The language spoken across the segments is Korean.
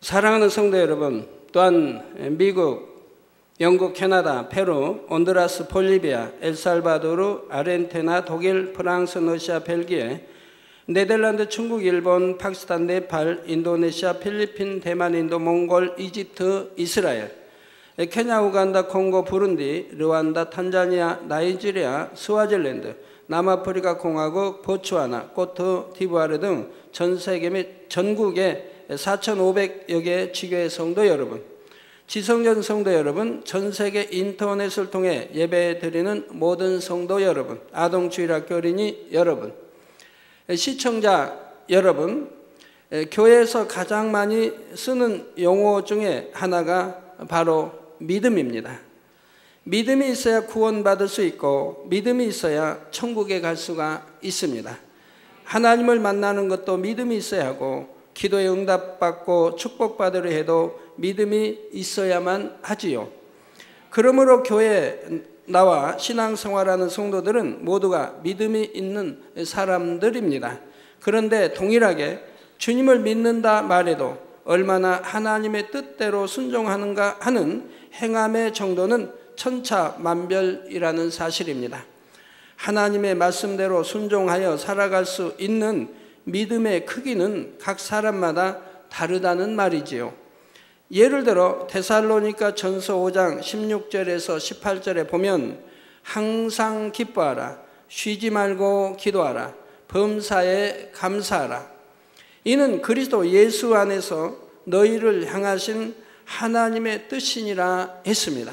사랑하는 성도 여러분, 또한 미국, 영국, 캐나다, 페루, 온두라스, 볼리비아, 엘살바도르, 아르헨티나, 독일, 프랑스, 러시아, 벨기에, 네덜란드, 중국, 일본, 파키스탄, 네팔, 인도네시아, 필리핀, 대만, 인도, 몽골, 이집트, 이스라엘, 케냐, 우간다, 콩고, 부룬디, 르완다, 탄자니아, 나이지리아, 스와질랜드, 남아프리카 공화국, 보츠와나, 코트 디부아르 등 전 세계 및 전국의 4,500여 개의 지교회 성도 여러분, 지성전 성도 여러분, 전 세계 인터넷을 통해 예배 드리는 모든 성도 여러분, 아동주일학교 어린이 여러분, 시청자 여러분, 교회에서 가장 많이 쓰는 용어 중에 하나가 바로 믿음입니다. 믿음이 있어야 구원받을 수 있고 믿음이 있어야 천국에 갈 수가 있습니다. 하나님을 만나는 것도 믿음이 있어야 하고 기도에 응답받고 축복받으려 해도 믿음이 있어야만 하지요. 그러므로 교회에 나와 신앙생활하는 성도들은 모두가 믿음이 있는 사람들입니다. 그런데 동일하게 주님을 믿는다 말해도 얼마나 하나님의 뜻대로 순종하는가 하는 행함의 정도는 천차만별이라는 사실입니다. 하나님의 말씀대로 순종하여 살아갈 수 있는 믿음의 크기는 각 사람마다 다르다는 말이지요. 예를 들어 데살로니가 전서 5장 16절에서 18절에 보면 항상 기뻐하라, 쉬지 말고 기도하라, 범사에 감사하라. 이는 그리스도 예수 안에서 너희를 향하신 하나님의 뜻이니라 했습니다.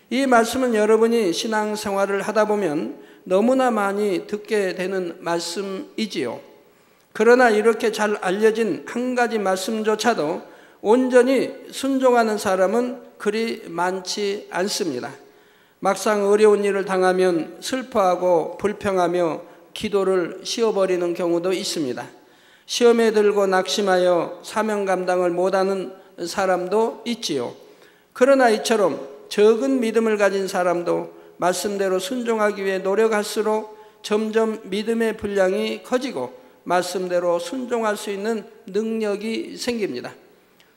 이 말씀은 여러분이 신앙생활을 하다 보면 너무나 많이 듣게 되는 말씀이지요. 그러나 이렇게 잘 알려진 한 가지 말씀조차도 온전히 순종하는 사람은 그리 많지 않습니다. 막상 어려운 일을 당하면 슬퍼하고 불평하며 기도를 쉬어버리는 경우도 있습니다. 시험에 들고 낙심하여 사명 감당을 못하는 사람도 있지요. 그러나 이처럼 적은 믿음을 가진 사람도 말씀대로 순종하기 위해 노력할수록 점점 믿음의 분량이 커지고 말씀대로 순종할 수 있는 능력이 생깁니다.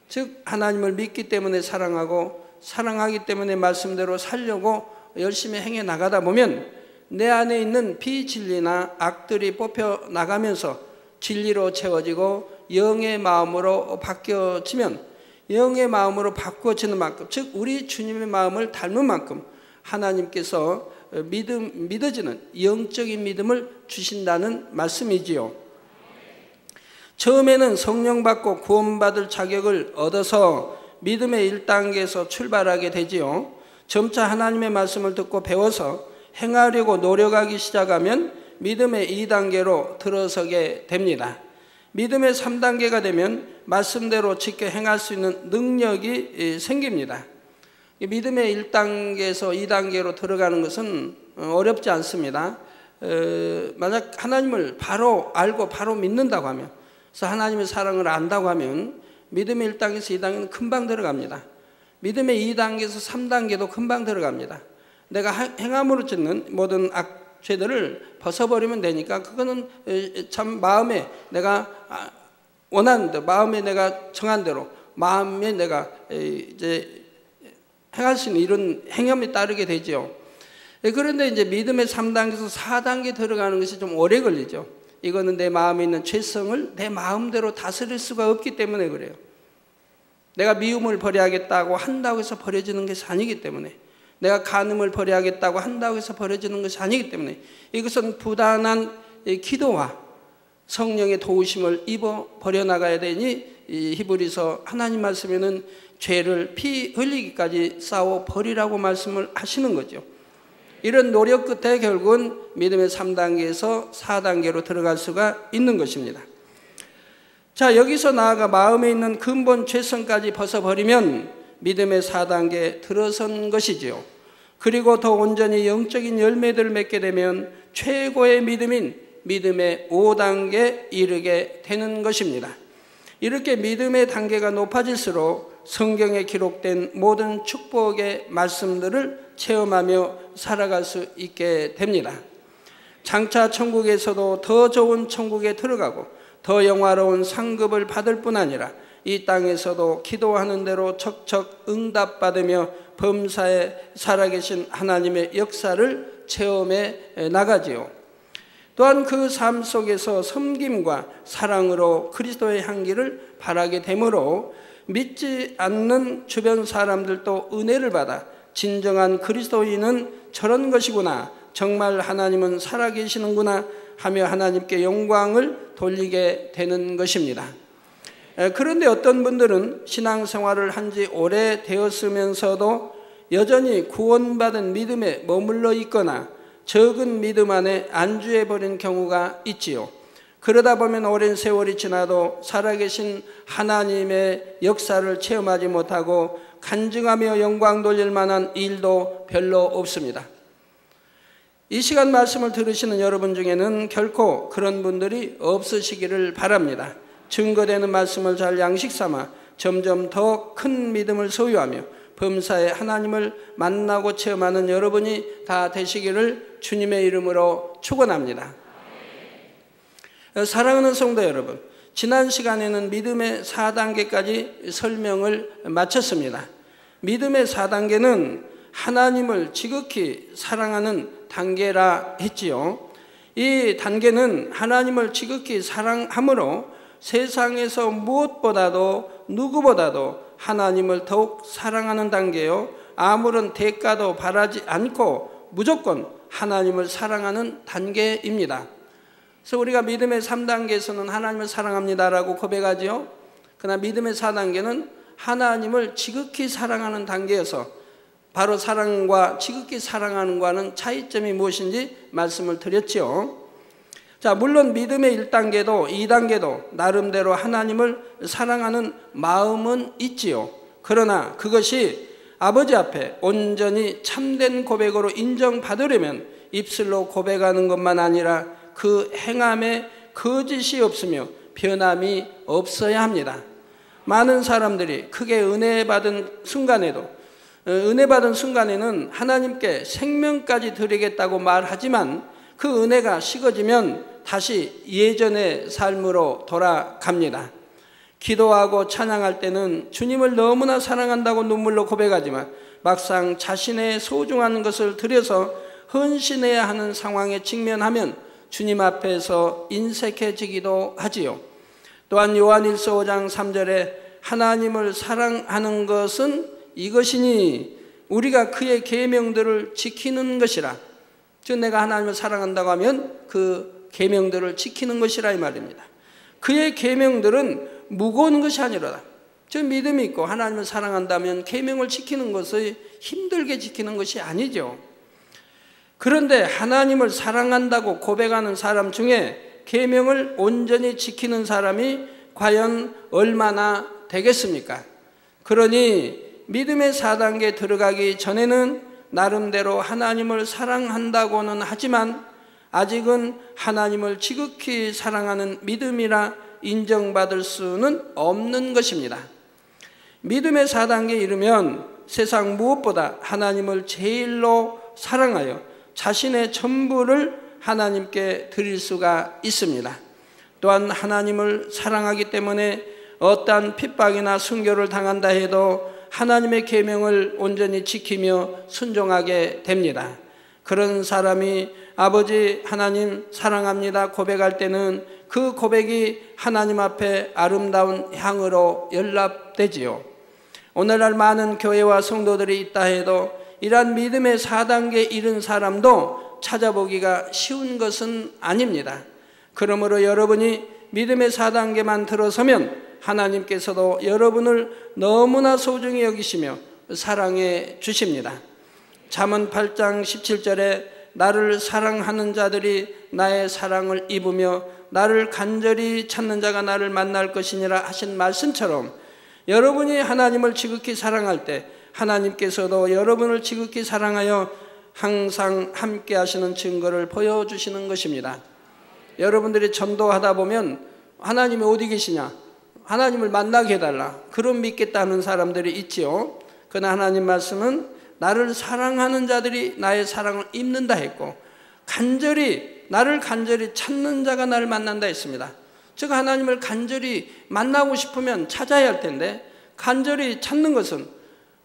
즉 하나님을 믿기 때문에 사랑하고 사랑하기 때문에 말씀대로 살려고 열심히 행해 나가다 보면 내 안에 있는 비진리나 악들이 뽑혀 나가면서 진리로 채워지고 영의 마음으로 바뀌어지면 영의 마음으로 바꾸어지는 만큼, 즉 우리 주님의 마음을 닮은 만큼 하나님께서 믿어지는 영적인 믿음을 주신다는 말씀이지요. 처음에는 성령 받고 구원받을 자격을 얻어서 믿음의 1단계에서 출발하게 되지요. 점차 하나님의 말씀을 듣고 배워서 행하려고 노력하기 시작하면 믿음의 2단계로 들어서게 됩니다. 믿음의 3단계가 되면 말씀대로 지켜 행할 수 있는 능력이 생깁니다. 믿음의 1단계에서 2단계로 들어가는 것은 어렵지 않습니다. 만약 하나님을 바로 알고 바로 믿는다고 하면, 그래서 하나님의 사랑을 안다고 하면 믿음의 1단계에서 2단계는 금방 들어갑니다. 믿음의 2단계에서 3단계도 금방 들어갑니다. 내가 행함으로 짓는 모든 죄들을 벗어버리면 되니까 그거는 참 마음에 내가 원하는 대로, 마음에 내가 정한 대로, 마음에 내가 이제 행할 수 있는 이런 행함에 따르게 되죠. 그런데 이제 믿음의 3단계에서 4단계 들어가는 것이 좀 오래 걸리죠. 이거는 내 마음에 있는 죄성을 내 마음대로 다스릴 수가 없기 때문에 그래요. 내가 미움을 버려야겠다고 한다고 해서 버려지는 것이 아니기 때문에, 내가 간음을 버려야겠다고 한다고 해서 버려지는 것이 아니기 때문에 이것은 부단한 기도와 성령의 도우심을 입어 버려나가야 되니 히브리서 하나님 말씀에는 죄를 피 흘리기까지 싸워 버리라고 말씀을 하시는 거죠. 이런 노력 끝에 결국은 믿음의 3단계에서 4단계로 들어갈 수가 있는 것입니다. 자, 여기서 나아가 마음에 있는 근본 죄성까지 벗어버리면 믿음의 4단계에 들어선 것이지요. 그리고 더 온전히 영적인 열매들을 맺게 되면 최고의 믿음인 믿음의 5단계에 이르게 되는 것입니다. 이렇게 믿음의 단계가 높아질수록 성경에 기록된 모든 축복의 말씀들을 체험하며 살아갈 수 있게 됩니다. 장차 천국에서도 더 좋은 천국에 들어가고 더 영화로운 상급을 받을 뿐 아니라 이 땅에서도 기도하는 대로 척척 응답받으며 범사에 살아계신 하나님의 역사를 체험해 나가지요. 또한 그 삶 속에서 섬김과 사랑으로 그리스도의 향기를 바라게 되므로 믿지 않는 주변 사람들도 은혜를 받아 진정한 그리스도인은 저런 것이구나, 정말 하나님은 살아계시는구나 하며 하나님께 영광을 돌리게 되는 것입니다. 그런데 어떤 분들은 신앙생활을 한 지 오래 되었으면서도 여전히 구원받은 믿음에 머물러 있거나 적은 믿음 안에 안주해버린 경우가 있지요. 그러다 보면 오랜 세월이 지나도 살아계신 하나님의 역사를 체험하지 못하고 간증하며 영광 돌릴 만한 일도 별로 없습니다. 이 시간 말씀을 들으시는 여러분 중에는 결코 그런 분들이 없으시기를 바랍니다. 증거되는 말씀을 잘 양식 삼아 점점 더 큰 믿음을 소유하며 범사에 하나님을 만나고 체험하는 여러분이 다 되시기를 주님의 이름으로 축원합니다. 사랑하는 성도 여러분, 지난 시간에는 믿음의 4단계까지 설명을 마쳤습니다. 믿음의 4단계는 하나님을 지극히 사랑하는 단계라 했지요. 이 단계는 하나님을 지극히 사랑함으로 세상에서 무엇보다도 누구보다도 하나님을 더욱 사랑하는 단계요, 아무런 대가도 바라지 않고 무조건 하나님을 사랑하는 단계입니다. 그래서 우리가 믿음의 3단계에서는 하나님을 사랑합니다라고 고백하지요. 그러나 믿음의 4단계는 하나님을 지극히 사랑하는 단계여서 바로 사랑과 지극히 사랑하는 과는 차이점이 무엇인지 말씀을 드렸지요. 자, 물론 믿음의 1단계도 2단계도 나름대로 하나님을 사랑하는 마음은 있지요. 그러나 그것이 아버지 앞에 온전히 참된 고백으로 인정받으려면 입술로 고백하는 것만 아니라 그 행함에 거짓이 없으며 변함이 없어야 합니다. 많은 사람들이 크게 은혜 받은 순간에는 하나님께 생명까지 드리겠다고 말하지만 그 은혜가 식어지면 다시 예전의 삶으로 돌아갑니다. 기도하고 찬양할 때는 주님을 너무나 사랑한다고 눈물로 고백하지만 막상 자신의 소중한 것을 들여서 헌신해야 하는 상황에 직면하면 주님 앞에서 인색해지기도 하지요. 또한 요한일서 5장 3절에 하나님을 사랑하는 것은 이것이니 우리가 그의 계명들을 지키는 것이라. 즉 내가 하나님을 사랑한다고 하면 그 계명들을 지키는 것이라 이 말입니다. 그의 계명들은 무거운 것이 아니로다. 즉 믿음이 있고 하나님을 사랑한다면 계명을 지키는 것이 힘들게 지키는 것이 아니죠. 그런데 하나님을 사랑한다고 고백하는 사람 중에 계명을 온전히 지키는 사람이 과연 얼마나 되겠습니까? 그러니 믿음의 4단계에 들어가기 전에는 나름대로 하나님을 사랑한다고는 하지만 아직은 하나님을 지극히 사랑하는 믿음이라 인정받을 수는 없는 것입니다. 믿음의 4단계에 이르면 세상 무엇보다 하나님을 제일로 사랑하여 자신의 전부를 하나님께 드릴 수가 있습니다. 또한 하나님을 사랑하기 때문에 어떠한 핍박이나 순교를 당한다 해도 하나님의 계명을 온전히 지키며 순종하게 됩니다. 그런 사람이 아버지 하나님 사랑합니다 고백할 때는 그 고백이 하나님 앞에 아름다운 향으로 연락되지요. 오늘날 많은 교회와 성도들이 있다 해도 이러한 믿음의 4단계에 이른 사람도 찾아보기가 쉬운 것은 아닙니다. 그러므로 여러분이 믿음의 4단계만 들어서면 하나님께서도 여러분을 너무나 소중히 여기시며 사랑해 주십니다. 잠언 8장 17절에 나를 사랑하는 자들이 나의 사랑을 입으며 나를 간절히 찾는 자가 나를 만날 것이니라 하신 말씀처럼 여러분이 하나님을 지극히 사랑할 때 하나님께서도 여러분을 지극히 사랑하여 항상 함께 하시는 증거를 보여주시는 것입니다. 여러분들이 전도하다 보면 하나님이 어디 계시냐? 하나님을 만나게 해달라. 그럼 믿겠다는 사람들이 있지요. 그러나 하나님 말씀은 나를 사랑하는 자들이 나의 사랑을 입는다 했고 나를 간절히 찾는 자가 나를 만난다 했습니다. 즉 하나님을 간절히 만나고 싶으면 찾아야 할 텐데, 간절히 찾는 것은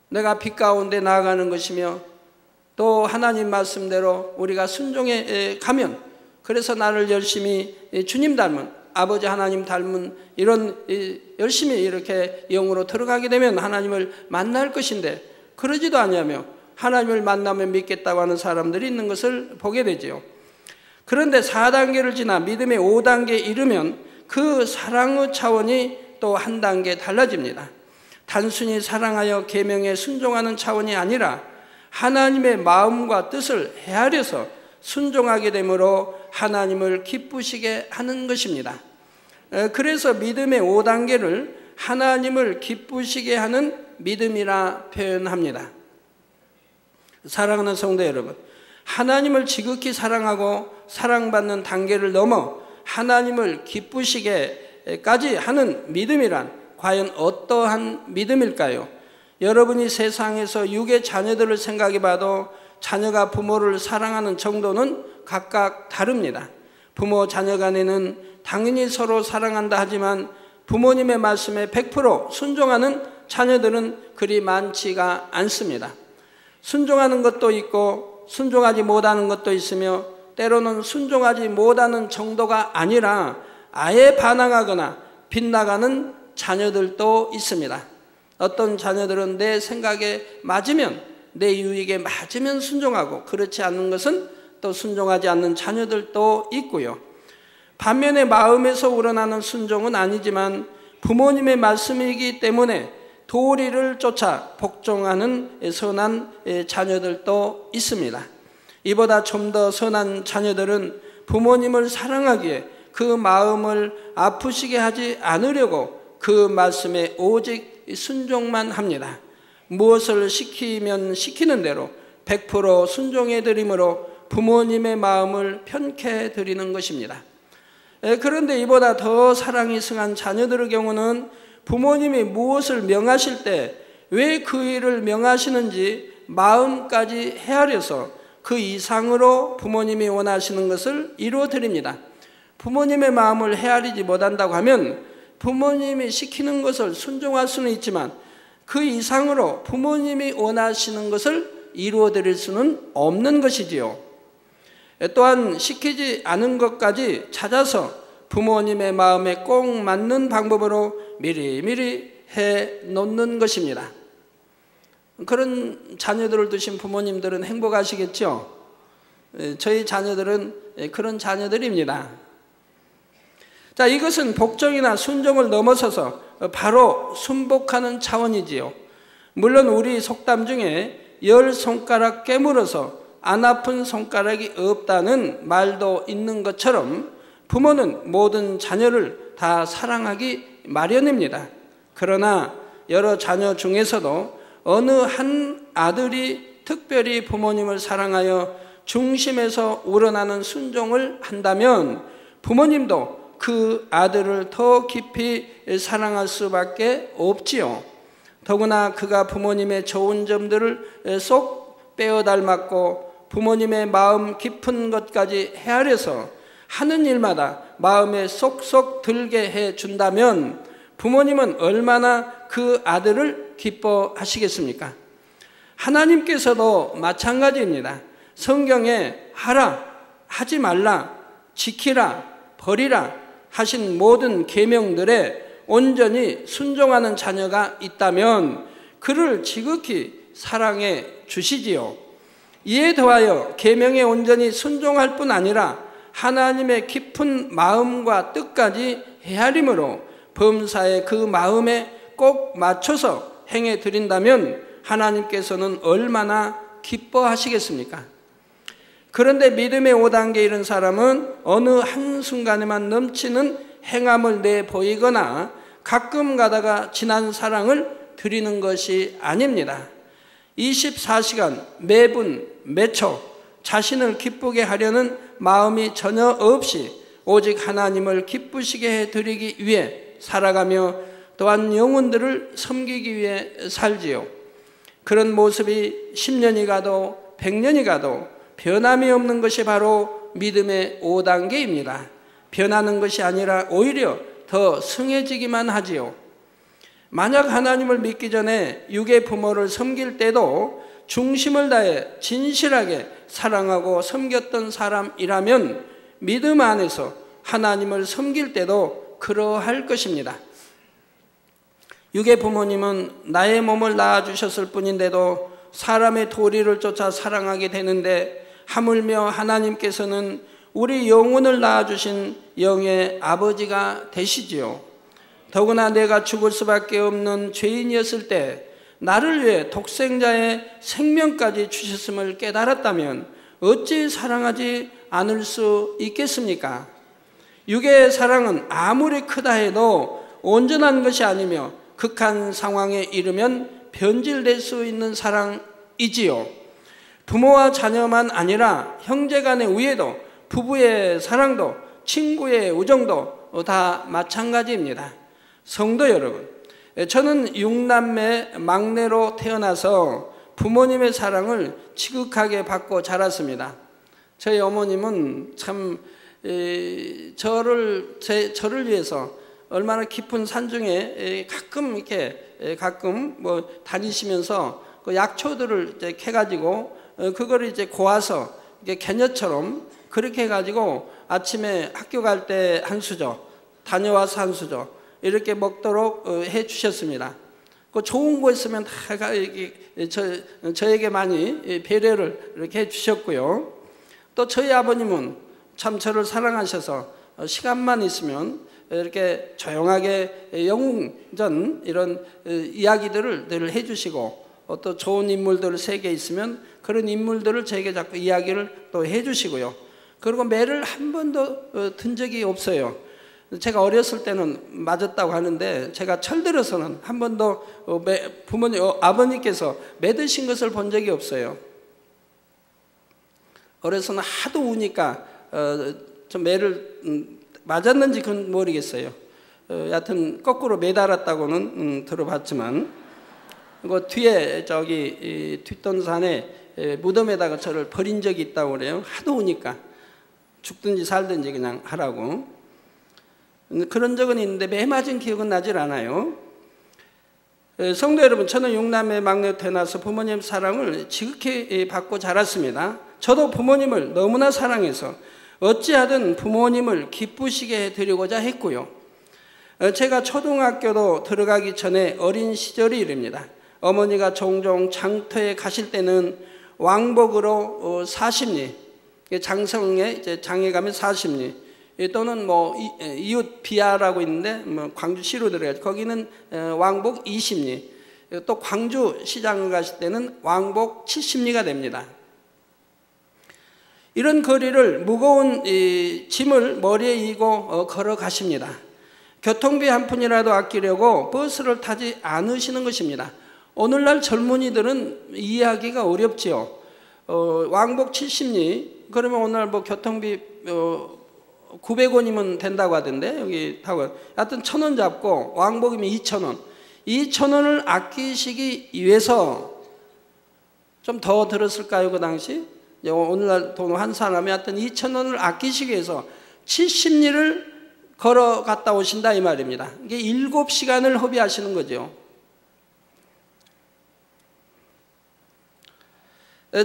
내가 빛 가운데 나아가는 것이며, 또 하나님 말씀대로 우리가 순종해 가면, 그래서 나를 열심히 주님 닮은, 아버지 하나님 닮은 이런 열심히 이렇게 영으로 들어가게 되면 하나님을 만날 것인데, 그러지도 않냐며 하나님을 만나면 믿겠다고 하는 사람들이 있는 것을 보게 되지요. 그런데 4단계를 지나 믿음의 5단계에 이르면 그 사랑의 차원이 또 한 단계 달라집니다. 단순히 사랑하여 계명에 순종하는 차원이 아니라 하나님의 마음과 뜻을 헤아려서 순종하게 되므로 하나님을 기쁘시게 하는 것입니다. 그래서 믿음의 5단계를 하나님을 기쁘시게 하는 믿음이라 표현합니다. 사랑하는 성도 여러분, 하나님을 지극히 사랑하고 사랑받는 단계를 넘어 하나님을 기쁘시게까지 하는 믿음이란 과연 어떠한 믿음일까요? 여러분이 세상에서 육의 자녀들을 생각해 봐도 자녀가 부모를 사랑하는 정도는 각각 다릅니다. 부모 자녀 간에는 당연히 서로 사랑한다 하지만 부모님의 말씀에 100% 순종하는 자녀들은 그리 많지가 않습니다. 순종하는 것도 있고 순종하지 못하는 것도 있으며, 때로는 순종하지 못하는 정도가 아니라 아예 반항하거나 빗나가는 자녀들도 있습니다. 어떤 자녀들은 내 생각에 맞으면, 내 유익에 맞으면 순종하고, 그렇지 않는 것은 또 순종하지 않는 자녀들도 있고요. 반면에 마음에서 우러나는 순종은 아니지만 부모님의 말씀이기 때문에 도리를 쫓아 복종하는 선한 자녀들도 있습니다. 이보다 좀 더 선한 자녀들은 부모님을 사랑하기에 그 마음을 아프시게 하지 않으려고 그 말씀에 오직 순종만 합니다. 무엇을 시키면 시키는 대로 100% 순종해 드림으로 부모님의 마음을 편케 드리는 것입니다. 그런데 이보다 더 사랑이 승한 자녀들의 경우는 부모님이 무엇을 명하실 때 왜 그 일을 명하시는지 마음까지 헤아려서 그 이상으로 부모님이 원하시는 것을 이루어 드립니다. 부모님의 마음을 헤아리지 못한다고 하면 부모님이 시키는 것을 순종할 수는 있지만 그 이상으로 부모님이 원하시는 것을 이루어 드릴 수는 없는 것이지요. 또한 시키지 않은 것까지 찾아서 부모님의 마음에 꼭 맞는 방법으로 미리미리 해 놓는 것입니다. 그런 자녀들을 두신 부모님들은 행복하시겠죠? 저희 자녀들은 그런 자녀들입니다. 자, 이것은 복종이나 순종을 넘어서서 바로 순복하는 차원이지요. 물론 우리 속담 중에 10손가락 깨물어서 안 아픈 손가락이 없다는 말도 있는 것처럼 부모는 모든 자녀를 다 사랑하기 마련입니다. 그러나 여러 자녀 중에서도 어느 한 아들이 특별히 부모님을 사랑하여 중심에서 우러나는 순종을 한다면 부모님도 그 아들을 더 깊이 사랑할 수밖에 없지요. 더구나 그가 부모님의 좋은 점들을 쏙 빼어 닮았고 부모님의 마음 깊은 것까지 헤아려서 하는 일마다 마음에 쏙쏙 들게 해준다면 부모님은 얼마나 그 아들을 기뻐하시겠습니까? 하나님께서도 마찬가지입니다. 성경에 하라, 하지 말라, 지키라, 버리라 하신 모든 계명들에 온전히 순종하는 자녀가 있다면 그를 지극히 사랑해 주시지요. 이에 더하여 계명에 온전히 순종할 뿐 아니라 하나님의 깊은 마음과 뜻까지 헤아림으로 범사의 그 마음에 꼭 맞춰서 행해 드린다면 하나님께서는 얼마나 기뻐하시겠습니까? 그런데 믿음의 5단계에 이른 사람은 어느 한순간에만 넘치는 행함을 내보이거나 가끔 가다가 진한 사랑을 드리는 것이 아닙니다. 24시간 매분 매초 자신을 기쁘게 하려는 마음이 전혀 없이 오직 하나님을 기쁘시게 해드리기 위해 살아가며 또한 영혼들을 섬기기 위해 살지요. 그런 모습이 10년이 가도 100년이 가도 변함이 없는 것이 바로 믿음의 5단계입니다. 변하는 것이 아니라 오히려 더 승해지기만 하지요. 만약 하나님을 믿기 전에 육의 부모를 섬길 때도 중심을 다해 진실하게 사랑하고 섬겼던 사람이라면 믿음 안에서 하나님을 섬길 때도 그러할 것입니다. 육의 부모님은 나의 몸을 낳아주셨을 뿐인데도 사람의 도리를 쫓아 사랑하게 되는데, 하물며 하나님께서는 우리 영혼을 낳아주신 영의 아버지가 되시지요. 더구나 내가 죽을 수밖에 없는 죄인이었을 때 나를 위해 독생자의 생명까지 주셨음을 깨달았다면 어찌 사랑하지 않을 수 있겠습니까? 육의 사랑은 아무리 크다 해도 온전한 것이 아니며 극한 상황에 이르면 변질될 수 있는 사랑이지요. 부모와 자녀만 아니라 형제간의 우애도, 부부의 사랑도, 친구의 우정도 다 마찬가지입니다. 성도 여러분, 저는 6남매 막내로 태어나서 부모님의 사랑을 지극하게 받고 자랐습니다. 저희 어머님은 참 저를 위해서 얼마나 깊은 산중에 가끔 뭐 다니시면서 그 약초들을 이제 캐가지고 그거를 이제 고아서 이게 개녀처럼 그렇게 해가지고 아침에 학교 갈 때 한 수저, 다녀와서 한 수저 이렇게 먹도록 해 주셨습니다. 그 좋은 거 있으면 다 저에게 많이 배려를 이렇게 해 주셨고요. 또 저희 아버님은 참 저를 사랑하셔서 시간만 있으면 이렇게 조용하게 영웅전 이런 이야기들을 늘 해주시고, 또 좋은 인물들 세계에 있으면 그런 인물들을 저에게 자꾸 이야기를 또 해주시고요. 그리고 매를 한 번도 든 적이 없어요. 제가 어렸을 때는 맞았다고 하는데 제가 철들어서는 한 번도 아버님께서 매드신 것을 본 적이 없어요. 어려서는 하도 우니까 좀 매를 맞았는지 그건 모르겠어요. 여하튼 거꾸로 매달았다고는 들어봤지만, 그 뒤에 저기 뒷동산에 무덤에다가 저를 버린 적이 있다고 그래요. 하도 우니까 죽든지 살든지 그냥 하라고. 그런 적은 있는데 매 맞은 기억은 나질 않아요. 성도 여러분, 저는 6남매 막내로 태어나서 부모님 사랑을 지극히 받고 자랐습니다. 저도 부모님을 너무나 사랑해서 어찌하든 부모님을 기쁘시게 해드리고자 했고요. 제가 초등학교도 들어가기 전에 어린 시절이 이릅니다. 어머니가 종종 장터에 가실 때는 왕복으로 40리, 장성에 이제 장에 가면 40리, 또는 뭐 이웃 비아라고 있는데 뭐 광주시로 들어가죠. 거기는 왕복 20리, 또 광주 시장 가실 때는 왕복 70리가 됩니다. 이런 거리를 무거운 짐을 머리에 이고 걸어가십니다. 교통비 한 푼이라도 아끼려고 버스를 타지 않으시는 것입니다. 오늘날 젊은이들은 이해하기가 어렵지요. 왕복 70리, 그러면 오늘 뭐 교통비 900원이면 된다고 하던데, 여기 타고 하여튼 1,000원 잡고 왕복이면 2,000원, 2,000원을 아끼시기 위해서 좀 더 들었을까요? 그 당시 오늘날 돈 환산하면 하여튼 2,000원을 아끼시기 위해서 70리를 걸어갔다 오신다 이 말입니다. 이게 7시간을 허비하시는 거죠.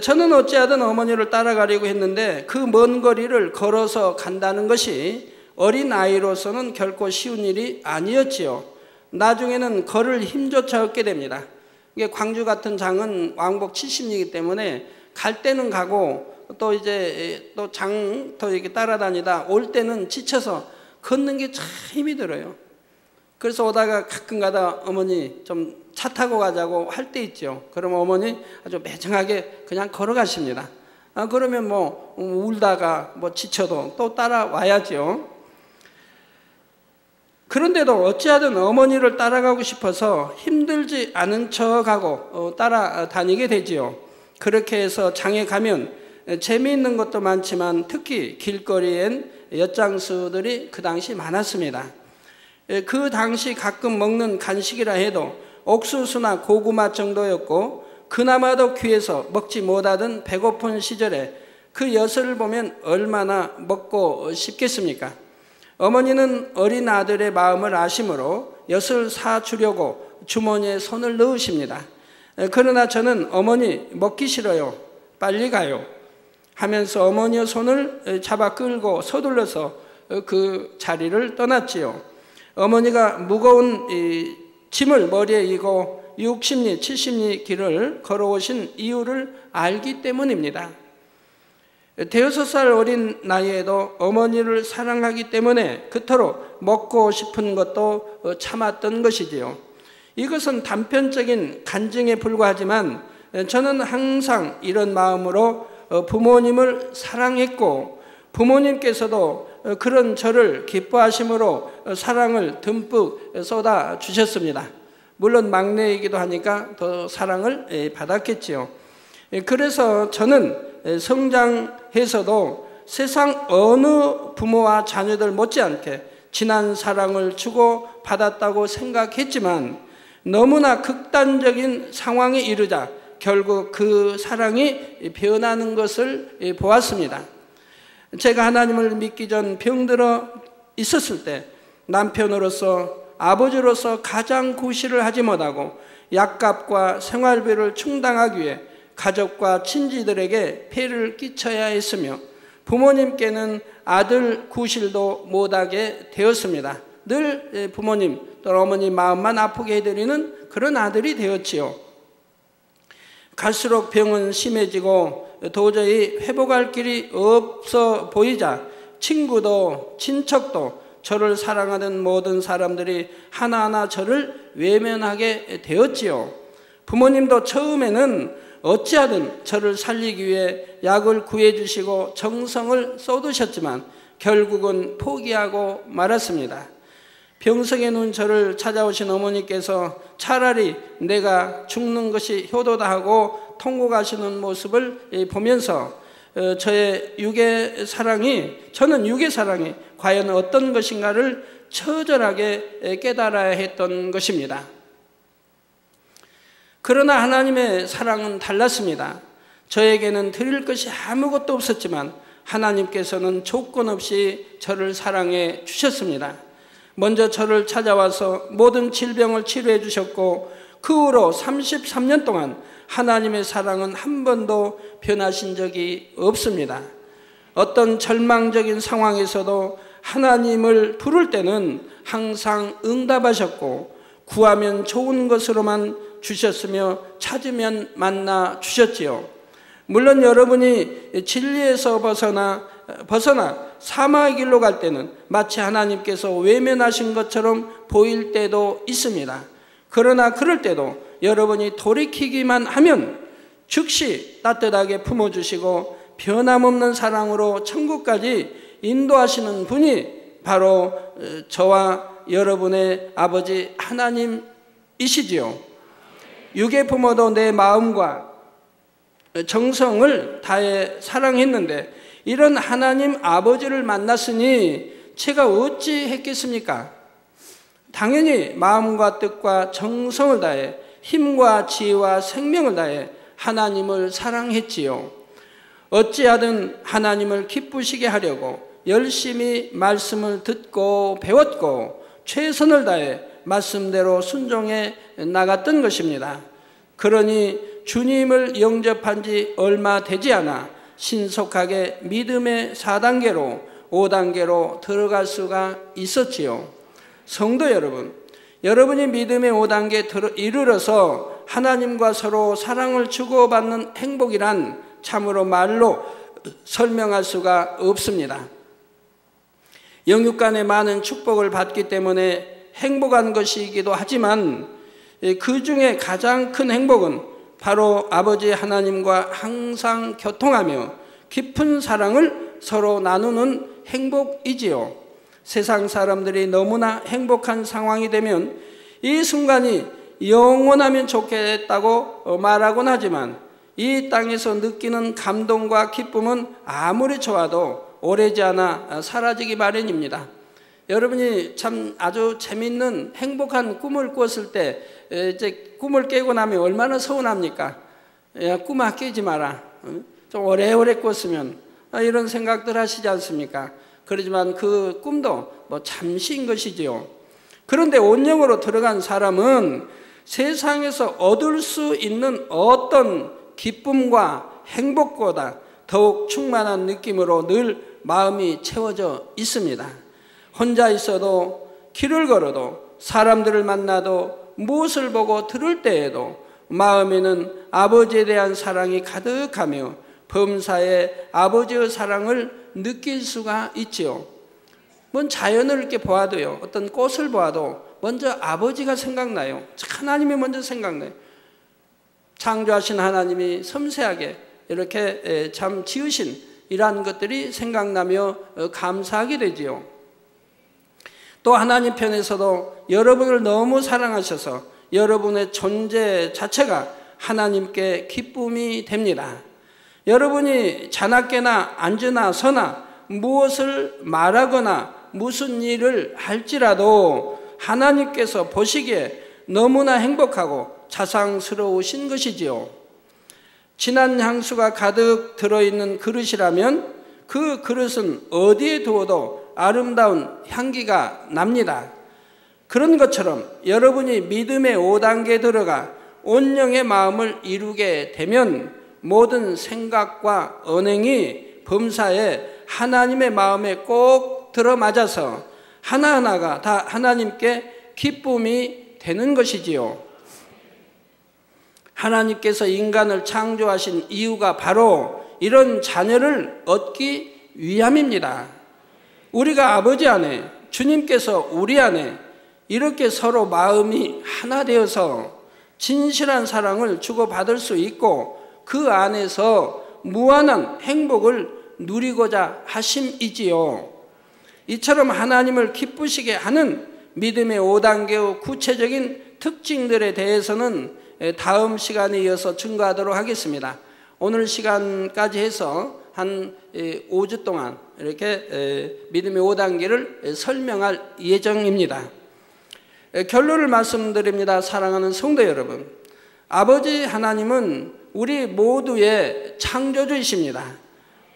저는 어찌하든 어머니를 따라가려고 했는데 그 먼 거리를 걸어서 간다는 것이 어린아이로서는 결코 쉬운 일이 아니었지요. 나중에는 걸을 힘조차 얻게 됩니다. 이게 광주 같은 장은 왕복 70리이기 때문에 갈 때는 가고 또 이제 또 장터 이렇게 따라다니다 올 때는 지쳐서 걷는 게 참 힘이 들어요. 그래서 오다가 가끔 가다 어머니 좀 차 타고 가자고 할 때 있죠. 그럼 어머니 아주 매정하게 그냥 걸어가십니다. 그러면 뭐 울다가 뭐 지쳐도 또 따라와야죠. 그런데도 어찌하든 어머니를 따라가고 싶어서 힘들지 않은 척하고 따라다니게 되지요. 그렇게 해서 장에 가면 재미있는 것도 많지만 특히 길거리엔 엿장수들이 그 당시 많았습니다. 그 당시 가끔 먹는 간식이라 해도 옥수수나 고구마 정도였고, 그나마도 귀해서 먹지 못하던 배고픈 시절에 그 엿을 보면 얼마나 먹고 싶겠습니까? 어머니는 어린 아들의 마음을 아심으로 엿을 사주려고 주머니에 손을 넣으십니다. 그러나 저는 어머니 먹기 싫어요. 빨리 가요. 하면서 어머니의 손을 잡아 끌고 서둘러서 그 자리를 떠났지요. 어머니가 무거운 짐을 머리에 이고 60리, 70리 길을 걸어오신 이유를 알기 때문입니다. 대여섯 살 어린 나이에도 어머니를 사랑하기 때문에 그토록 먹고 싶은 것도 참았던 것이지요. 이것은 단편적인 간증에 불과하지만 저는 항상 이런 마음으로 부모님을 사랑했고 부모님께서도 그런 저를 기뻐하심으로 사랑을 듬뿍 쏟아 주셨습니다. 물론 막내이기도 하니까 더 사랑을 받았겠지요. 그래서 저는 성장해서도 세상 어느 부모와 자녀들 못지않게 진한 사랑을 주고 받았다고 생각했지만 너무나 극단적인 상황에 이르자 결국 그 사랑이 변하는 것을 보았습니다. 제가 하나님을 믿기 전 병들어 있었을 때 남편으로서 아버지로서 가장 구실을 하지 못하고 약값과 생활비를 충당하기 위해 가족과 친지들에게 폐를 끼쳐야 했으며 부모님께는 아들 구실도 못하게 되었습니다. 늘 부모님 또 어머니 마음만 아프게 해드리는 그런 아들이 되었지요. 갈수록 병은 심해지고 도저히 회복할 길이 없어 보이자 친구도 친척도 저를 사랑하는 모든 사람들이 하나하나 저를 외면하게 되었지요. 부모님도 처음에는 어찌하든 저를 살리기 위해 약을 구해주시고 정성을 쏟으셨지만 결국은 포기하고 말았습니다. 병석에 누운 저를 찾아오신 어머니께서 차라리 내가 죽는 것이 효도다 하고 통곡하시는 모습을 보면서 저는 육의 사랑이 과연 어떤 것인가를 처절하게 깨달아야 했던 것입니다. 그러나 하나님의 사랑은 달랐습니다. 저에게는 드릴 것이 아무것도 없었지만 하나님께서는 조건 없이 저를 사랑해 주셨습니다. 먼저 저를 찾아와서 모든 질병을 치료해 주셨고 그 후로 33년 동안 하나님의 사랑은 한 번도 변하신 적이 없습니다. 어떤 절망적인 상황에서도 하나님을 부를 때는 항상 응답하셨고 구하면 좋은 것으로만 주셨으며 찾으면 만나 주셨지요. 물론 여러분이 진리에서 벗어나 사망의 길로 갈 때는 마치 하나님께서 외면하신 것처럼 보일 때도 있습니다. 그러나 그럴 때도 여러분이 돌이키기만 하면 즉시 따뜻하게 품어주시고 변함없는 사랑으로 천국까지 인도하시는 분이 바로 저와 여러분의 아버지 하나님이시지요. 육의 부모도 내 마음과 정성을 다해 사랑했는데 이런 하나님 아버지를 만났으니 제가 어찌 했겠습니까? 당연히 마음과 뜻과 정성을 다해 힘과 지혜와 생명을 다해 하나님을 사랑했지요. 어찌하든 하나님을 기쁘시게 하려고 열심히 말씀을 듣고 배웠고 최선을 다해 말씀대로 순종해 나갔던 것입니다. 그러니 주님을 영접한 지 얼마 되지 않아 신속하게 믿음의 4단계로 5단계로 들어갈 수가 있었지요. 성도 여러분, 여러분이 믿음의 5단계에 이르러서 하나님과 서로 사랑을 주고받는 행복이란 참으로 말로 설명할 수가 없습니다. 영육 간의 많은 축복을 받기 때문에 행복한 것이기도 하지만 그 중에 가장 큰 행복은 바로 아버지 하나님과 항상 교통하며 깊은 사랑을 서로 나누는 행복이지요. 세상 사람들이 너무나 행복한 상황이 되면 이 순간이 영원하면 좋겠다고 말하곤 하지만 이 땅에서 느끼는 감동과 기쁨은 아무리 좋아도 오래지 않아 사라지기 마련입니다. 여러분이 참 아주 재밌는 행복한 꿈을 꿨을 때 이제 꿈을 깨고 나면 얼마나 서운합니까? 야, 꿈아 깨지 마라. 좀 오래오래 꿨으면 이런 생각들 하시지 않습니까? 그렇지만 그 꿈도 잠시인 것이지요. 그런데 온영으로 들어간 사람은 세상에서 얻을 수 있는 어떤 기쁨과 행복보다 더욱 충만한 느낌으로 늘 마음이 채워져 있습니다. 혼자 있어도, 길을 걸어도, 사람들을 만나도, 무엇을 보고 들을 때에도 마음에는 아버지에 대한 사랑이 가득하며 범사에 아버지의 사랑을 느낄 수가 있지요. 자연을 이렇게 보아도요, 어떤 꽃을 보아도 먼저 아버지가 생각나요. 하나님이 먼저 생각나요. 창조하신 하나님이 섬세하게 이렇게 참 지으신 이러한 것들이 생각나며 감사하게 되지요. 또 하나님 편에서도 여러분을 너무 사랑하셔서 여러분의 존재 자체가 하나님께 기쁨이 됩니다. 여러분이 자나깨나 앉으나 서나 무엇을 말하거나 무슨 일을 할지라도 하나님께서 보시기에 너무나 행복하고 자상스러우신 것이지요. 진한 향수가 가득 들어있는 그릇이라면 그 그릇은 어디에 두어도 아름다운 향기가 납니다. 그런 것처럼 여러분이 믿음의 5단계에 들어가 온영의 마음을 이루게 되면 모든 생각과 언행이 범사에 하나님의 마음에 꼭 들어맞아서 하나하나가 다 하나님께 기쁨이 되는 것이지요. 하나님께서 인간을 창조하신 이유가 바로 이런 자녀를 얻기 위함입니다. 우리가 아버지 안에, 주님께서 우리 안에 이렇게 서로 마음이 하나 되어서 진실한 사랑을 주고받을 수 있고 그 안에서 무한한 행복을 누리고자 하심이지요. 이처럼 하나님을 기쁘시게 하는 믿음의 5단계의 구체적인 특징들에 대해서는 다음 시간에 이어서 증거하도록 하겠습니다. 오늘 시간까지 해서 한 5주 동안 이렇게 믿음의 5단계를 설명할 예정입니다. 결론을 말씀드립니다. 사랑하는 성도 여러분, 아버지 하나님은 우리 모두의 창조주이십니다.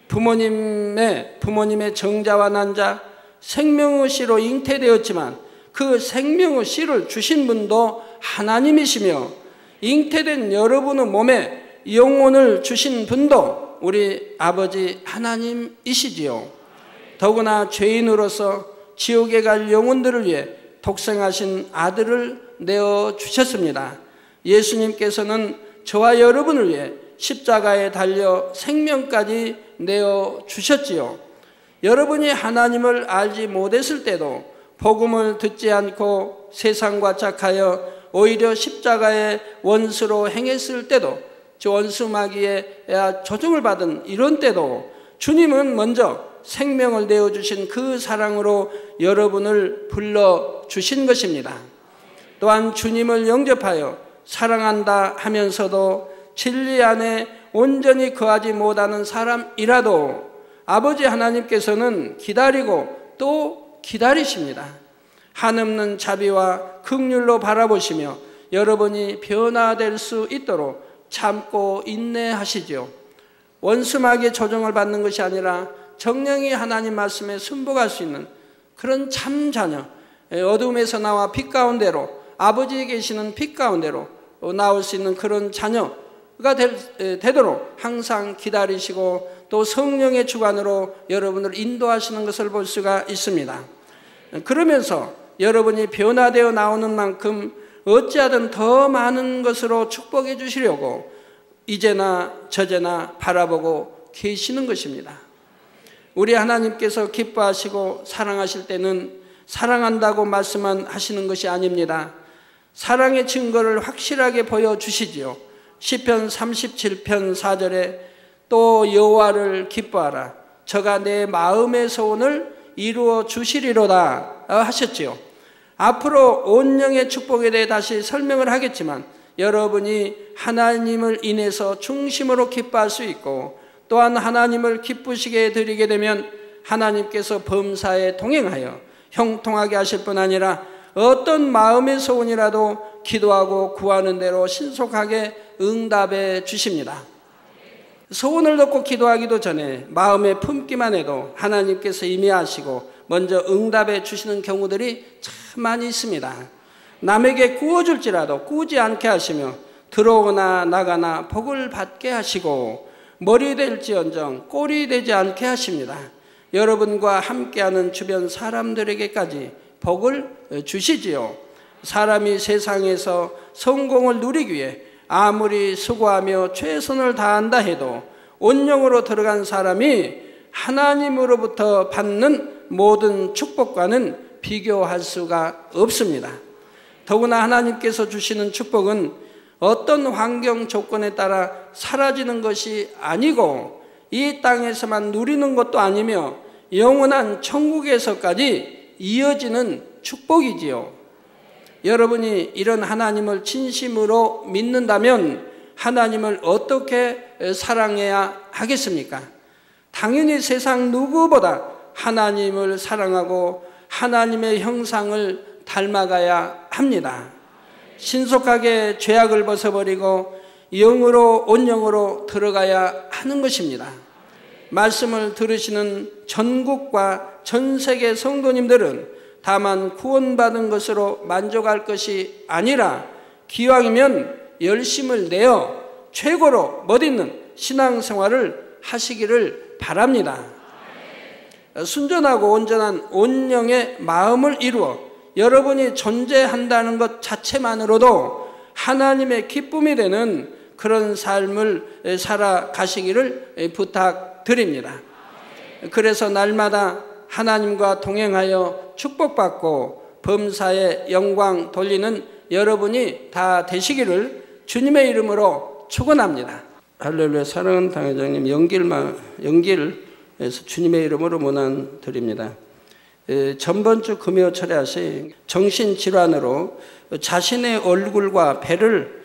부모님의 정자와 난자, 생명의 씨로 잉태되었지만 그 생명의 씨를 주신 분도 하나님이시며 잉태된 여러분의 몸에 영혼을 주신 분도 우리 아버지 하나님이시지요. 더구나 죄인으로서 지옥에 갈 영혼들을 위해 독생하신 아들을 내어주셨습니다. 예수님께서는 저와 여러분을 위해 십자가에 달려 생명까지 내어주셨지요. 여러분이 하나님을 알지 못했을 때도 복음을 듣지 않고 세상과 착하여 오히려 십자가의 원수로 행했을 때도 원수 마귀의 조종을 받은 이런 때도 주님은 먼저 생명을 내어주신 그 사랑으로 여러분을 불러주신 것입니다. 또한 주님을 영접하여 사랑한다 하면서도 진리 안에 온전히 거하지 못하는 사람이라도 아버지 하나님께서는 기다리고 또 기다리십니다. 한없는 자비와 긍휼로 바라보시며 여러분이 변화될 수 있도록 참고 인내하시죠. 원수마귀의 조종을 받는 것이 아니라 정령이 하나님 말씀에 순복할 수 있는 그런 참 자녀, 어둠에서 나와 빛 가운데로, 아버지에 계시는 빛 가운데로 나올 수 있는 그런 자녀가 되도록 항상 기다리시고 또 성령의 주관으로 여러분을 인도하시는 것을 볼 수가 있습니다. 그러면서 여러분이 변화되어 나오는 만큼 어찌하든 더 많은 것으로 축복해 주시려고 이제나 저제나 바라보고 계시는 것입니다. 우리 하나님께서 기뻐하시고 사랑하실 때는 사랑한다고 말씀만 하시는 것이 아닙니다. 사랑의 증거를 확실하게 보여주시지요. 시편 37편 4절에 또 여호와를 기뻐하라, 저가 내 마음의 소원을 이루어 주시리로다 하셨지요. 앞으로 온영의 축복에 대해 다시 설명을 하겠지만 여러분이 하나님을 인해서 중심으로 기뻐할 수 있고 또한 하나님을 기쁘시게 드리게 되면 하나님께서 범사에 동행하여 형통하게 하실 뿐 아니라 어떤 마음의 소원이라도 기도하고 구하는 대로 신속하게 응답해 주십니다. 소원을 듣고 기도하기도 전에 마음에 품기만 해도 하나님께서 이미 아시고 먼저 응답해 주시는 경우들이 참 많이 있습니다. 남에게 구워줄지라도 구우지 않게 하시며 들어오나 나가나 복을 받게 하시고 머리 될지언정 꼴이 되지 않게 하십니다. 여러분과 함께하는 주변 사람들에게까지 복을 주시지요. 사람이 세상에서 성공을 누리기 위해 아무리 수고하며 최선을 다한다 해도 온영으로 들어간 사람이 하나님으로부터 받는 모든 축복과는 비교할 수가 없습니다. 더구나 하나님께서 주시는 축복은 어떤 환경 조건에 따라 사라지는 것이 아니고 이 땅에서만 누리는 것도 아니며 영원한 천국에서까지 이어지는 축복이지요. 여러분이 이런 하나님을 진심으로 믿는다면 하나님을 어떻게 사랑해야 하겠습니까? 당연히 세상 누구보다 하나님을 사랑하고 하나님의 형상을 닮아가야 합니다. 신속하게 죄악을 벗어버리고 영으로 온영으로 들어가야 하는 것입니다. 말씀을 들으시는 전국과 전 세계 성도님들은 다만 구원받은 것으로 만족할 것이 아니라 기왕이면 열심을 내어 최고로 멋있는 신앙생활을 하시기를 바랍니다. 순전하고 온전한 온영의 마음을 이루어 여러분이 존재한다는 것 자체만으로도 하나님의 기쁨이 되는 그런 삶을 살아가시기를 부탁드립니다. 그래서 날마다 하나님과 동행하여 축복받고 범사에 영광 돌리는 여러분이 다 되시기를 주님의 이름으로 축원합니다. 할렐루야. 사랑하는 당회장님, 연길에서 주님의 이름으로 문안 드립니다. 전번주 금요 철야시 정신질환으로 자신의 얼굴과 배를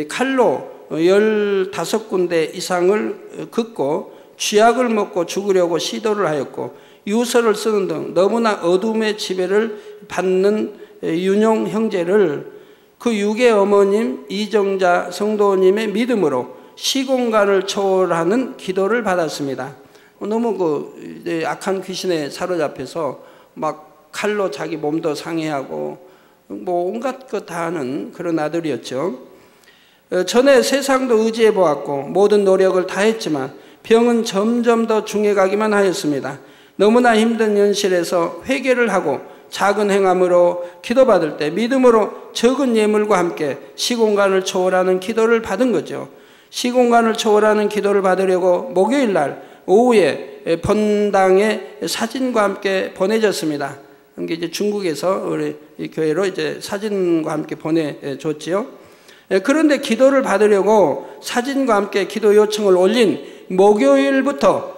칼로 15군데 이상을 긋고 쥐약을 먹고 죽으려고 시도를 하였고 유서를 쓰는 등 너무나 어둠의 지배를 받는 윤용 형제를 그 육의 어머님 이정자 성도님의 믿음으로 시공간을 초월하는 기도를 받았습니다. 너무 악한 귀신에 사로잡혀서 막 칼로 자기 몸도 상해하고 뭐 온갖 것 다 하는 그런 아들이었죠. 전에 세상도 의지해 보았고 모든 노력을 다했지만 병은 점점 더 중해가기만 하였습니다. 너무나 힘든 현실에서 회개를 하고 작은 행함으로 기도받을 때 믿음으로 적은 예물과 함께 시공간을 초월하는 기도를 받은 거죠. 시공간을 초월하는 기도를 받으려고 목요일 날 오후에 본당에 사진과 함께 보내졌습니다. 이게 이제 중국에서 우리 교회로 이제 사진과 함께 보내줬지요. 그런데 기도를 받으려고 사진과 함께 기도 요청을 올린 목요일부터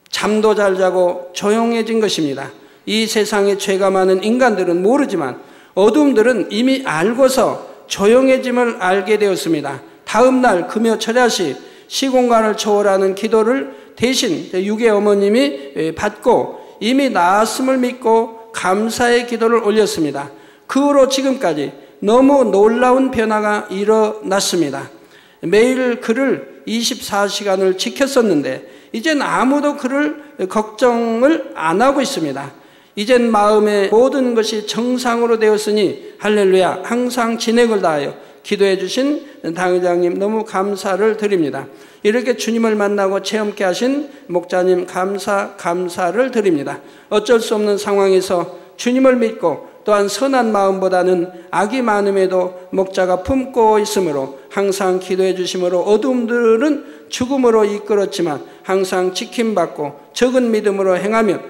잠도 잘 자고 조용해진 것입니다. 이 세상에 죄가 많은 인간들은 모르지만 어둠들은 이미 알고서 조용해짐을 알게 되었습니다. 다음 날 금요 철야시 시공간을 초월하는 기도를 대신 육의 어머님이 받고 이미 나았음을 믿고 감사의 기도를 올렸습니다. 그 후로 지금까지 너무 놀라운 변화가 일어났습니다. 매일 그를 24시간을 지켰었는데 이젠 아무도 그를 걱정을 안 하고 있습니다. 이젠 마음의 모든 것이 정상으로 되었으니 할렐루야. 항상 진액을 다하여 기도해 주신 당회장님 너무 감사를 드립니다. 이렇게 주님을 만나고 체험케 하신 목자님 감사를 드립니다. 어쩔 수 없는 상황에서 주님을 믿고 또한 선한 마음보다는 악이 많음에도 목자가 품고 있으므로 항상 기도해 주심으로 어둠들은 죽음으로 이끌었지만 항상 지킴받고 적은 믿음으로 행하며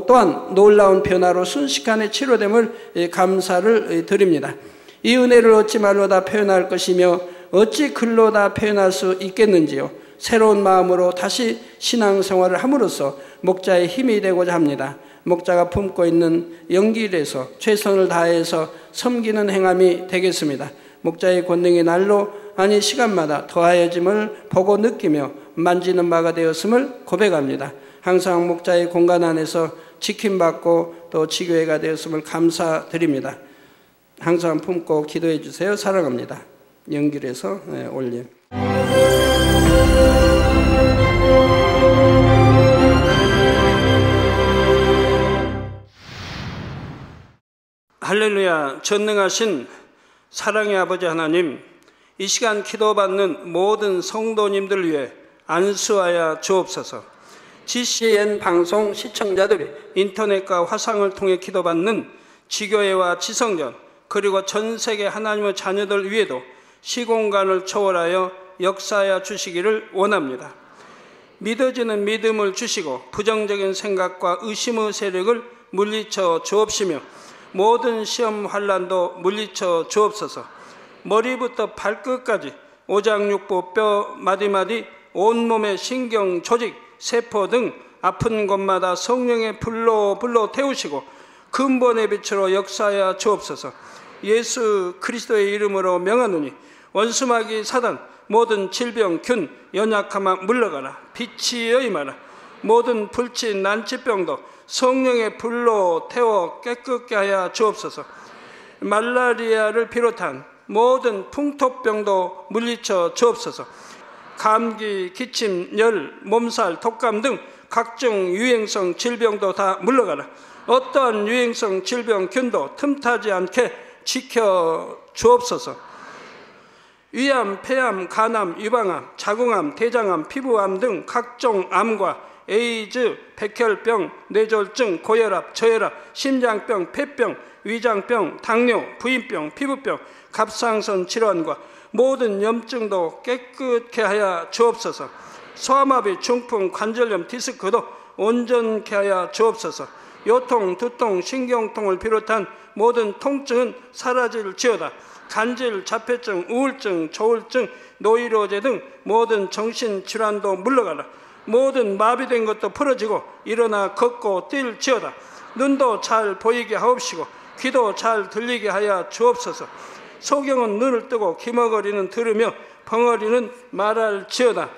또한 놀라운 변화로 순식간에 치료됨을 감사를 드립니다. 이 은혜를 어찌 말로 다 표현할 것이며 어찌 글로 다 표현할 수 있겠는지요. 새로운 마음으로 다시 신앙생활을 함으로써 목자의 힘이 되고자 합니다. 목자가 품고 있는 연길에서 최선을 다해서 섬기는 행함이 되겠습니다. 목자의 권능이 날로 아니 시간마다 더하여짐을 보고 느끼며 만지는 바가 되었음을 고백합니다. 항상 목자의 공간 안에서 지킴받고 또 지교회가 되었음을 감사드립니다. 항상 품고 기도해 주세요. 사랑합니다. 연길에서 올림. 할렐루야. 전능하신 사랑의 아버지 하나님, 이 시간 기도받는 모든 성도님들 위해 안수하여 주옵소서. GCN 방송 시청자들이 인터넷과 화상을 통해 기도받는 지교회와 지성전, 그리고 전 세계 하나님의 자녀들 위에도 시공간을 초월하여 역사하여 주시기를 원합니다. 믿어지는 믿음을 주시고 부정적인 생각과 의심의 세력을 물리쳐 주옵시며 모든 시험 환난도 물리쳐 주옵소서. 머리부터 발끝까지 오장육부 뼈 마디마디 온몸의 신경 조직 세포 등 아픈 곳마다 성령의 불로 태우시고 근본의 빛으로 역사하여 주옵소서. 예수 그리스도의 이름으로 명하노니 원수마귀 사단 모든 질병 균 연약함아 물러가라. 빛이여 임하라. 모든 불치 난치병도 성령의 불로 태워 깨끗게 하여 주옵소서. 말라리아를 비롯한 모든 풍토병도 물리쳐 주옵소서. 감기, 기침, 열, 몸살, 독감 등 각종 유행성 질병도 다 물러가라. 어떠한 유행성 질병 균도 틈타지 않게 지켜 주옵소서. 위암, 폐암, 간암, 유방암, 자궁암, 대장암, 피부암 등 각종 암과 에이즈, 백혈병, 뇌졸중, 고혈압, 저혈압, 심장병, 폐병, 위장병, 당뇨, 부인병, 피부병, 갑상선 질환과 모든 염증도 깨끗게 하여 주옵소서. 소아마비, 중풍, 관절염, 디스크도 온전케 하여 주옵소서. 요통, 두통, 신경통을 비롯한 모든 통증은 사라질지어다. 간질, 자폐증, 우울증, 조울증, 노이로제 등 모든 정신질환도 물러가라. 모든 마비된 것도 풀어지고 일어나 걷고 뛸지어다. 눈도 잘 보이게 하옵시고 귀도 잘 들리게 하여 주옵소서. 소경은 눈을 뜨고 기머거리는 들으며 벙어리는 말할지어다.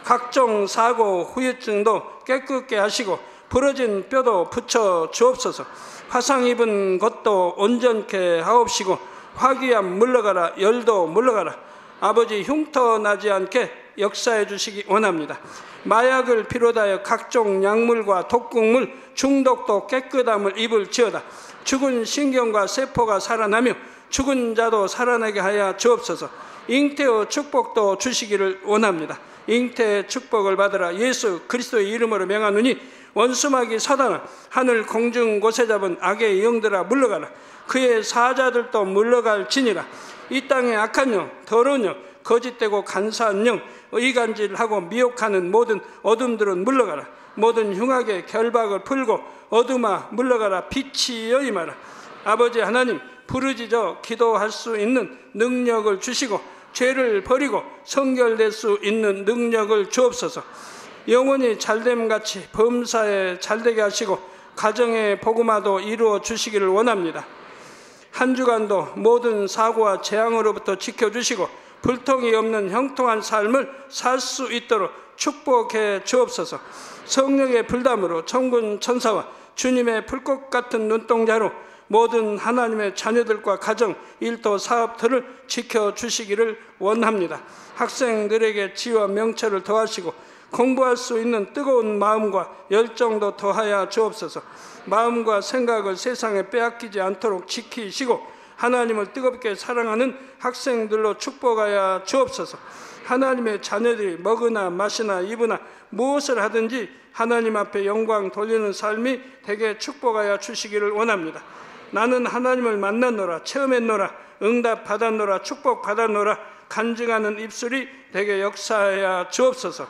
각종 사고, 후유증도 깨끗게 하시고 부러진 뼈도 붙여 주옵소서. 화상 입은 것도 온전케 하옵시고 화기암 물러가라. 열도 물러가라. 아버지 흉터 나지 않게 역사해 주시기 원합니다. 마약을 비롯하여 각종 약물과 독극물 중독도 깨끗함을 입을지어다. 죽은 신경과 세포가 살아나며 죽은 자도 살아나게 하여 주옵소서. 잉태의 축복도 주시기를 원합니다. 잉태의 축복을 받으라. 예수 그리스도의 이름으로 명하노니 원수마귀 사단아 하늘 공중 곳에 잡은 악의 영들아 물러가라. 그의 사자들도 물러갈지니라. 이 땅의 악한 영, 더러운 영, 거짓되고 간사한 영, 의간질하고 미혹하는 모든 어둠들은 물러가라. 모든 흉악의 결박을 풀고 어둠아 물러가라. 빛이여 임하라. 아버지 하나님, 부르짖어 기도할 수 있는 능력을 주시고 죄를 버리고 성결될 수 있는 능력을 주옵소서. 영원히 잘됨같이 범사에 잘되게 하시고 가정의 복음화도 이루어 주시기를 원합니다. 한 주간도 모든 사고와 재앙으로부터 지켜주시고 불통이 없는 형통한 삶을 살 수 있도록 축복해 주옵소서. 성령의 불담으로 천군 천사와 주님의 불꽃 같은 눈동자로 모든 하나님의 자녀들과 가정, 일도, 사업들을 지켜주시기를 원합니다. 학생들에게 지혜와 명철을 더하시고 공부할 수 있는 뜨거운 마음과 열정도 더하여 주옵소서. 마음과 생각을 세상에 빼앗기지 않도록 지키시고 하나님을 뜨겁게 사랑하는 학생들로 축복하여 주옵소서. 하나님의 자녀들이 먹으나 마시나 입으나 무엇을 하든지 하나님 앞에 영광 돌리는 삶이 되게 축복하여 주시기를 원합니다. 나는 하나님을 만났노라, 체험했노라, 응답 받았노라, 축복 받았노라 간증하는 입술이 되게 역사하여 주옵소서.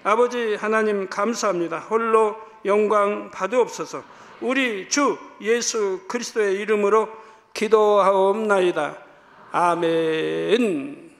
아버지 하나님 감사합니다. 홀로 영광 받으옵소서. 우리 주 예수 그리스도의 이름으로 기도하옵나이다. 아멘.